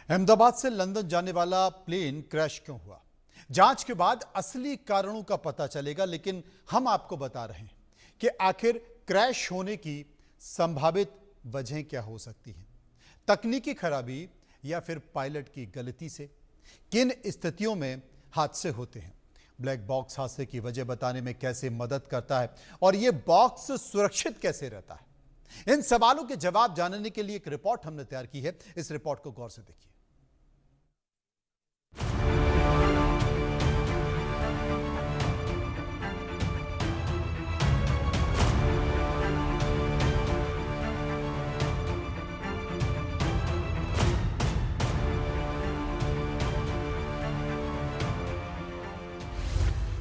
अहमदाबाद से लंदन जाने वाला प्लेन क्रैश क्यों हुआ? जांच के बाद असली कारणों का पता चलेगा, लेकिन हम आपको बता रहे हैं कि आखिर क्रैश होने की संभावित वजह क्या हो सकती है। तकनीकी खराबी या फिर पायलट की गलती से किन स्थितियों में हादसे होते हैं? ब्लैक बॉक्स हादसे की वजह बताने में कैसे मदद करता है और यह बॉक्स सुरक्षित कैसे रहता है? इन सवालों के जवाब जानने के लिए एक रिपोर्ट हमने तैयार की है। इस रिपोर्ट को गौर से देखिए।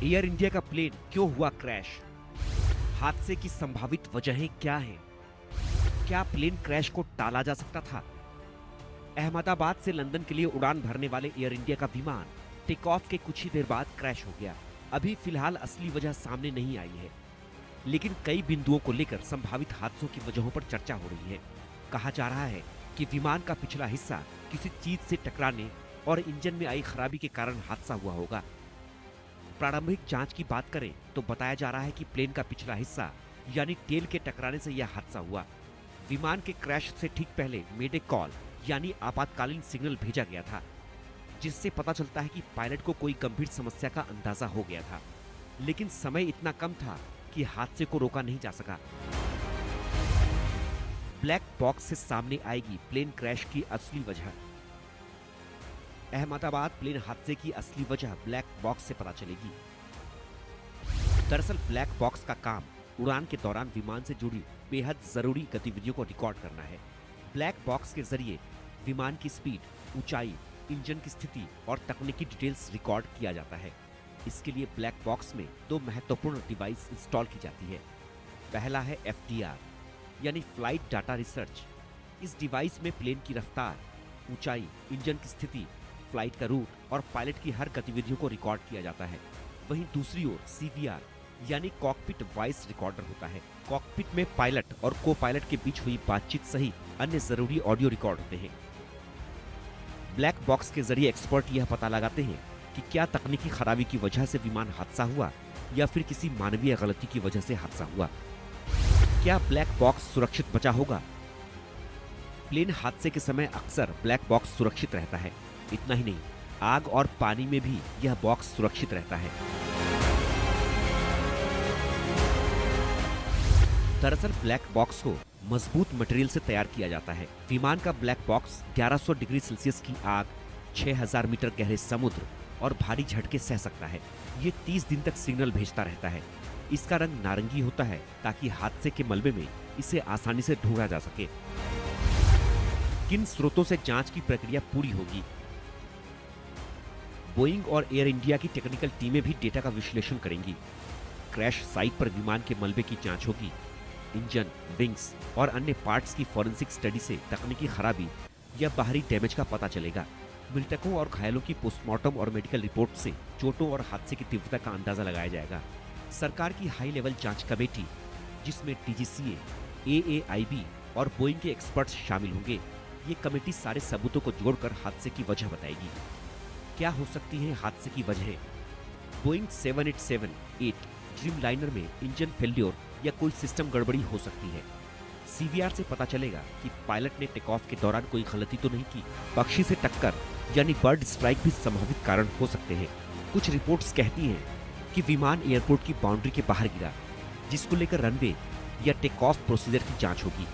एयर इंडिया का प्लेन क्यों हुआ क्रैश? हादसे की संभावित वजहें क्या हैं? क्या प्लेन क्रैश को टाला जा सकता था? अहमदाबाद से लंदन के लिए उड़ान भरने वाले एयर इंडिया का विमान टेक ऑफ के कुछ ही देर बाद क्रैश हो गया। अभी फिलहाल असली वजह सामने नहीं आई है, लेकिन कई बिंदुओं को लेकर संभावित हादसों की वजहों पर चर्चा हो रही है। कहा जा रहा है कि विमान का पिछला हिस्सा किसी चीज से टकराने और इंजन में आई खराबी के कारण हादसा हुआ होगा। प्रारंभिक जांच की बात करें तो बताया जा रहा है कि प्लेन का पिछला हिस्सा यानी टेल के टकराने से यह हादसा हुआ। विमान के क्रैश से ठीक पहले मेडे कॉल यानी आपातकालीन सिग्नल भेजा गया था, जिससे पता चलता है कि पायलट को कोई गंभीर समस्या का अंदाजा हो गया था, लेकिन समय इतना कम था कि हादसे को रोका नहीं जा सका। ब्लैक बॉक्स से सामने आएगी प्लेन क्रैश की असली वजह। अहमदाबाद प्लेन हादसे की असली वजह ब्लैक बॉक्स से पता चलेगी। दरअसल ब्लैक बॉक्स का काम उड़ान के दौरान विमान से जुड़ी बेहद जरूरी गतिविधियों को रिकॉर्ड करना है। ब्लैक बॉक्स के जरिए विमान की स्पीड, ऊंचाई, इंजन की स्थिति और तकनीकी डिटेल्स रिकॉर्ड किया जाता है। इसके लिए ब्लैक बॉक्स में दो महत्वपूर्ण डिवाइस इंस्टॉल की जाती है। पहला है FDR यानी फ्लाइट डाटा रिसर्च। इस डिवाइस में प्लेन की रफ्तार, ऊंचाई, इंजन की स्थिति, फ्लाइट का रूट और पायलट की हर गतिविधियों को रिकॉर्ड किया जाता है। वहीं दूसरी ओर CVR यानी कॉकपिट वॉइस रिकॉर्डर होता है। कॉकपिट में पायलट और को पायलट के बीच हुई बातचीत सहित अन्य जरूरी ऑडियो रिकॉर्ड होते हैं। ब्लैक बॉक्स के जरिए एक्सपर्ट यह पता लगाते हैं कि क्या तकनीकी खराबी की वजह से विमान हादसा हुआ या फिर किसी मानवीय गलती की वजह से हादसा हुआ। क्या ब्लैक बॉक्स सुरक्षित बचा होगा? प्लेन हादसे के समय अक्सर ब्लैक बॉक्स सुरक्षित रहता है। इतना ही नहीं, आग और पानी में भी यह बॉक्स सुरक्षित रहता है। दरअसल ब्लैक बॉक्स को मजबूत मटेरियल से तैयार किया जाता है। विमान का ब्लैक बॉक्स 1100 डिग्री सेल्सियस की आग, 6000 मीटर गहरे समुद्र और भारी झटके सह सकता है। ये 30 दिन तक सिग्नल भेजता रहता है। इसका रंग नारंगी होता है ताकि हादसे के मलबे में इसे आसानी से ढूंढा जा सके। किन स्रोतों से जांच की प्रक्रिया पूरी होगी? बोइंग और एयर इंडिया की टेक्निकल टीमें भी डेटा का विश्लेषण करेंगी। क्रैश साइट पर विमान के मलबे की जांच होगी। इंजन, विंग्स और अन्य पार्ट्स की फॉरेंसिक स्टडी से तकनीकी खराबी या बाहरी डैमेज का पता चलेगा। मृतकों और घायलों की पोस्टमार्टम और मेडिकल रिपोर्ट से चोटों और हादसे की तीव्रता का अंदाजा लगाया जाएगा। सरकार की हाई लेवल जांच कमेटी, जिसमें DGCA, AAIB और बोइंग के एक्सपर्ट्स शामिल होंगे, ये कमेटी सारे सबूतों को जोड़कर हादसे की वजह बताएगी। क्या हो सकती है हादसे की वजह? बोइंग 787-8 ड्रीमलाइनर में इंजन फेल्योर या कोई सिस्टम गड़बड़ी हो सकती है। CVR से पता चलेगा कि पायलट ने टेक ऑफ के दौरान कोई गलती तो नहीं की। पक्षी से टक्कर यानी बर्ड स्ट्राइक भी संभावित कारण हो सकते हैं। कुछ रिपोर्ट्स कहती हैं कि विमान एयरपोर्ट की बाउंड्री के बाहर गिरा, जिसको लेकर रनवे या टेक ऑफ प्रोसीजर की जांच होगी।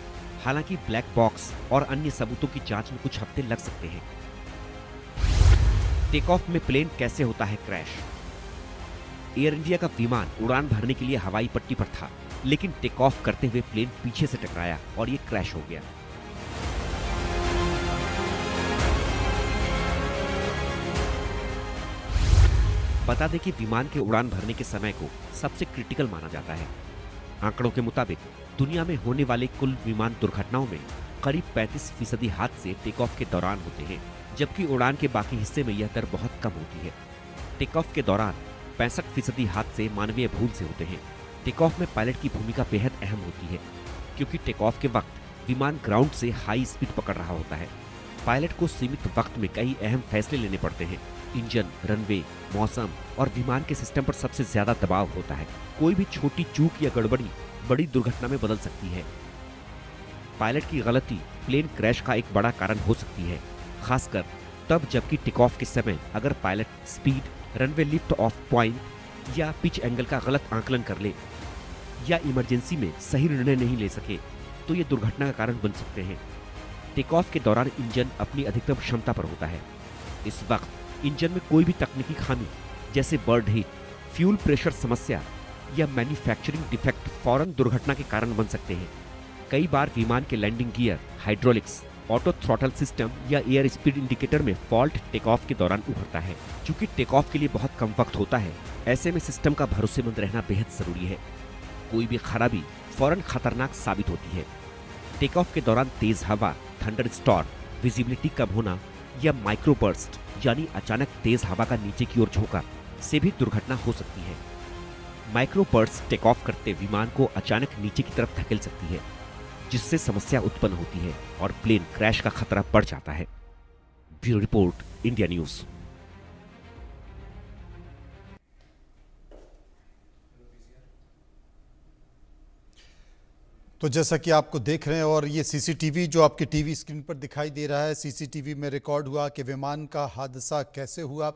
हालांकि ब्लैक बॉक्स और अन्य सबूतों की जांच में कुछ हफ्ते लग सकते हैं। टेक ऑफ में प्लेन कैसे होता है क्रैश? एयर इंडिया का विमान उड़ान भरने के लिए हवाई पट्टी पर था, लेकिन टेक ऑफ करते हुए प्लेन पीछे से टकराया और ये क्रैश हो गया। बता दें कि विमान के उड़ान भरने के समय को सबसे क्रिटिकल माना जाता है। आंकड़ों के मुताबिक दुनिया में होने वाले कुल विमान दुर्घटनाओं में करीब 35% हादसे टेक ऑफ के दौरान होते हैं, जबकि उड़ान के बाकी हिस्से में यह दर बहुत कम होती है। टेक ऑफ के दौरान 65% हादसे मानवीय भूल से होते हैं। टेक ऑफ में पायलट की भूमिका बेहद अहम होती है, क्योंकि टेक ऑफ के वक्त विमान ग्राउंड से हाई स्पीड पकड़ रहा होता है। पायलट को सीमित वक्त में कई अहम फैसले लेने पड़ते हैं। इंजन, रनवे, मौसम और विमान के सिस्टम पर सबसे ज्यादा दबाव होता है। कोई भी छोटी चूक या गड़बड़ी बड़ी दुर्घटना में बदल सकती है। पायलट की गलती प्लेन क्रैश का एक बड़ा कारण हो सकती है, खासकर तब जबकि टेक ऑफ के समय अगर pilot speed, runway lift off point या पिच एंगल का गलत आकलन कर ले या इमरजेंसी में सही निर्णय नहीं ले सके तो ये दुर्घटना का कारण बन सकते हैं। टेक ऑफ के दौरान इंजन अपनी अधिकतम क्षमता पर होता है। इस वक्त इंजन में कोई भी तकनीकी खामी जैसे बर्ड हीट, फ्यूल प्रेशर समस्या या मैन्युफैक्चरिंग डिफेक्ट फौरन दुर्घटना के कारण बन सकते हैं। कई बार विमान के landing gear, hydraulics, auto throttle system या एयर स्पीड इंडिकेटर में फॉल्ट टेक ऑफ के दौरान उभरता है। चूंकि टेक ऑफ के लिए बहुत कम वक्त होता है, ऐसे में सिस्टम का भरोसेमंद रहना बेहद जरूरी है। कोई भी खराबी फौरन खतरनाक साबित होती है। टेक ऑफ के दौरान तेज हवा, थंडर स्टॉर्म, विजिबिलिटी कम होना या माइक्रोबर्स्ट यानी अचानक तेज हवा का नीचे की ओर झोंका से भी दुर्घटना हो सकती है। माइक्रोबर्स्ट टेक ऑफ करते विमान को अचानक नीचे की तरफ धकेल सकती है, जिससे समस्या उत्पन्न होती है और प्लेन क्रैश का खतरा बढ़ जाता है। Bureau report, India news. तो जैसा कि आपको देख रहे हैं और ये सीसीटीवी जो आपकी टीवी स्क्रीन पर दिखाई दे रहा है, सीसीटीवी में रिकॉर्ड हुआ कि विमान का हादसा कैसे हुआ,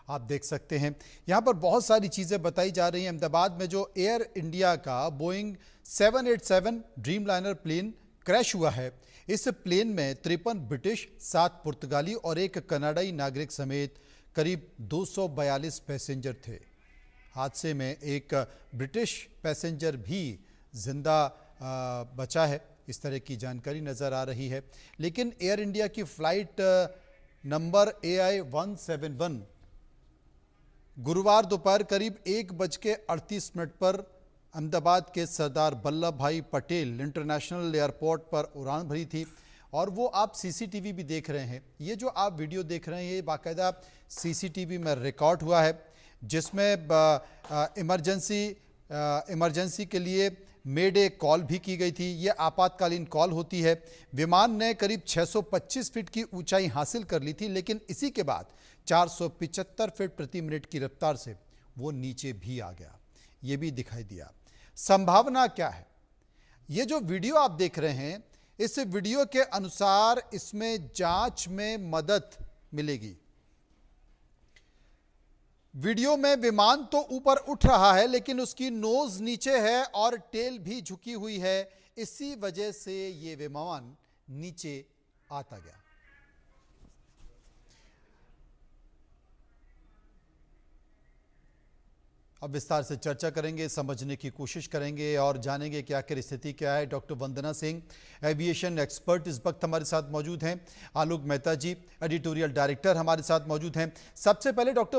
आप देख सकते हैं। यहाँ पर बहुत सारी चीज़ें बताई जा रही हैं। अहमदाबाद में जो एयर इंडिया का बोइंग 787 ड्रीमलाइनर प्लेन क्रैश हुआ है, इस प्लेन में 53 ब्रिटिश, 7 पुर्तगाली और 1 कनाडाई नागरिक समेत करीब 242 पैसेंजर थे। हादसे में एक ब्रिटिश पैसेंजर भी जिंदा बचा है, इस तरह की जानकारी नज़र आ रही है। लेकिन एयर इंडिया की फ़्लाइट नंबर AI 171 गुरुवार दोपहर करीब 1:38 पर अहमदाबाद के सरदार वल्लभ भाई पटेल इंटरनेशनल एयरपोर्ट पर उड़ान भरी थी। और वो आप सीसीटीवी भी देख रहे हैं। ये जो आप वीडियो देख रहे हैं, ये बाकायदा सीसीटीवी में रिकॉर्ड हुआ है, जिसमें इमरजेंसी के लिए मेडे कॉल भी की गई थी। ये आपातकालीन कॉल होती है। विमान ने करीब 625 फीट की ऊंचाई हासिल कर ली थी, लेकिन इसी के बाद 475 फीट प्रति मिनट की रफ्तार से वो नीचे भी आ गया। ये भी दिखाई दिया। संभावना क्या है? ये जो वीडियो आप देख रहे हैं, इस वीडियो के अनुसार इसमें जांच में मदद मिलेगी। वीडियो में विमान तो ऊपर उठ रहा है, लेकिन उसकी नोज नीचे है और टेल भी झुकी हुई है। इसी वजह से ये विमान नीचे आता गया। अब विस्तार से चर्चा करेंगे, समझने की कोशिश करेंगे और जानेंगे कि आखिर स्थिति क्या है। डॉक्टर वंदना सिंह, एविएशन एक्सपर्ट, इस वक्त हमारे साथ मौजूद हैं। आलोक मेहता जी, एडिटोरियल डायरेक्टर, हमारे साथ मौजूद हैं। सबसे पहले डॉक्टर